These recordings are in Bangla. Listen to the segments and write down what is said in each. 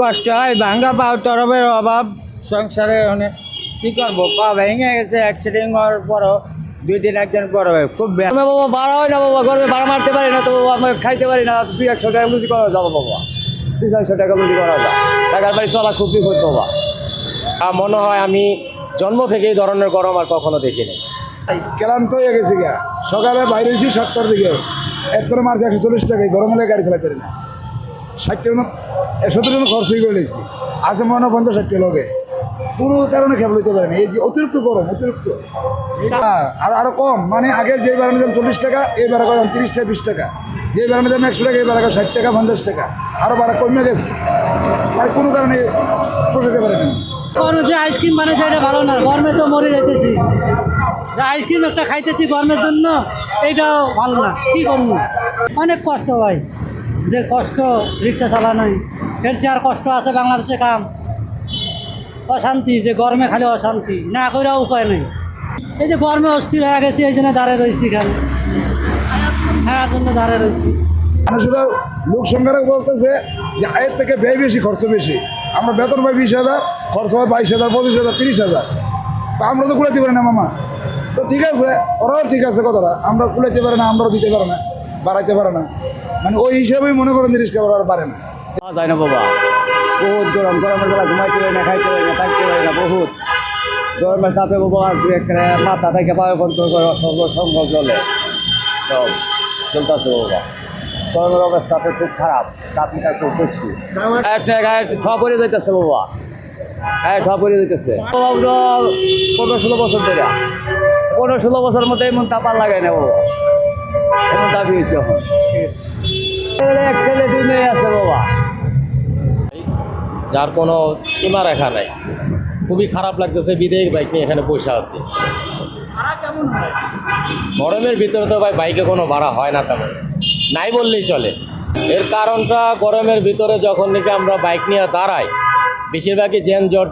কষ্ট হয়, ভাঙ্গা পাও তরফের অভাব সংসারে অনেক কী করবো, পা ভেঙে গেছে অ্যাক্সিডেন্ট হওয়ার পরও 2-3 একজন বড় হয় খুব বাবা বাড়া হয় না বাবা, গরমে ভাড়া মারতে পারি না তো বাবা, আমি খাইতে পারি না, 200-100 টাকা বুঝি করা যাবো বাবা, 200-100 টাকা বুঝি করা যায়, টাকার বাড়ি চলা খুব বিপদ বাবা। মনে হয় আমি জন্ম থেকে এই ধরনের গরম আর কখনো দেখিনি। ক্লান্ত হয়ে গেছি গা, সকালে বাইরে হয়েছি 7টার দিকে, এক করে মারছি 140 টাকায়, গরম হলে গাড়ি চালাতে পারি না, 60 টাকা 70 টাকা খরচ হয়ে গেছি, আছে মনে হয় 50-60 লোকে, কোনো কারণে খেয়াল হইতে পারে না, এই যে অতিরিক্ত গরম, অতিরিক্ত আর আরো কম, মানে আগে যে বাড়ানো দাম 40 টাকা, এই বাড়া দাম 30 টাকা 20 টাকা, যে বাড়ানো দাম 100 টাকা, এই বাড়া 60 টাকা 50 টাকা, আরো বাড়া কমে গেছে, মানে কোনো কারণে পোষাতে পারে না। গরমে যে আইসক্রিম বানাইছে এটা ভালো না, গরমে তো মরে যেতেছি, যে আইসক্রিম একটা খাইতেছি গরমের জন্য, এইটাও ভালো না, কী করবো, অনেক কষ্ট ভাই, যে কষ্ট রিক্সা চালানোই, এর চেয়ে আর কষ্ট আছে বাংলাদেশে কাম, অশান্তি, যে গরমে খালি অশান্তি, না করেও উপায় নেই, এই যে গরমে অস্থির হয়ে গেছে, এই জন্য দাঁড়িয়ে রয়েছি এখানে, ছায়ার জন্য দাঁড়িয়ে রয়েছি। মানুষেরা লোক সংখ্যারা বলতেছে যে আয়ের থেকে ব্যয় বেশি, খরচ বেশি, আমরা বেতন পাই 20,000, খরচ হয় 22,000, 25,000, 30,000, আমরা তো কুলাইতে পারি না মামা, তো ঠিক আছে, ওরাও ঠিক আছে কথাটা, আমরা কুলাইতে পারি না, আমরাও দিতে পারে না, বাড়াইতে পারে না, মানে ওই হিসাবেই মনে করেন জিনিসটা ওরা পারে না। যায় না বাবা, বহুত গরম, গরমের বেলা ঘুমাইতে পারি না, খাইতে পারি না, থাকতে পারি না, বহুত গরমের তাপে বাবা মাথা থেকে পায়ে কন্ট্রোল করে সর্বসম্ভব চলে, তো চলতেছে বাবা, গরমের অবস্থাতে খুব খারাপ, তাপটা খুব বেশি, একটা গায়ে ঠা পড়ে যাইতেছে বাবা, গায়ে ঠা পড়ে যাইতেছে 15-16 বছর ধরে, 15-16 বছরের মধ্যে এমন তাপ আর লাগাই না বাবা, এমন তাপই হয়েছে এখন, এক ছেলে 2 মেয়ে আছে বাবা, যার কোনো সীমা রেখা নাই, খুবই খারাপ লাগতেছে, বিদেশ বাইক নিয়ে এখানে বসে আছে। গরমের ভিতরে তো ভাই বাইকে কোনো ভাড়া হয় না, তেমন নাই বললেই চলে। এর কারণটা গরমের ভিতরে যখন নাকি আমরা বাইক নিয়ে দাঁড়াই, বেশিরভাগই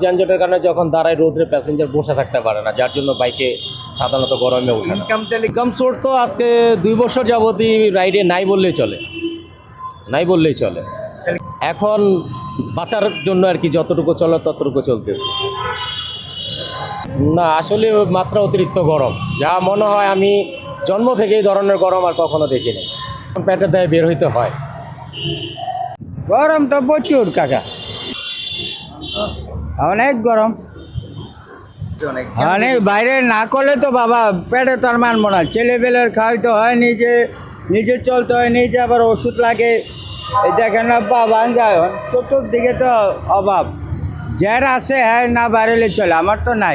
যানজটের কারণে যখন দাঁড়াই, রোদ্রে প্যাসেঞ্জার বসে থাকতে পারে না, যার জন্য বাইকে সাধারণত গরমে উঠে না। ইনকাম সোর্স তো আজকে 2 বছর যাবতই রাইডে নাই বললেই চলে, নাই বললেই চলে। এখন বাঁচার জন্য আর কি যতটুকু চলে ততটুকু চলতেছে। না আসলে মাত্রা অতিরিক্ত গরম, যা মনে হয় আমি জন্ম থেকে এই ধরনের গরম আর কখনো দেখিনি। প্যান্টের দায়ে বের হইতে হয়। গরম তো প্রচুর কাকা, অনেক গরম, অনেক বাইরে না করলে তো বাবা পেটে তো আর মানবো না, ছেলেবেলের খাওয়াইতে হয়, নিজে চলতে হয়, নিজে আবার ওষুধ লাগে, এই দেখেন না পা ভাঙ্গায়, চতুর্দিকে তো অভাব, যার আছে হ্যাঁ না বাড়লে চলে, আমার তো নাই।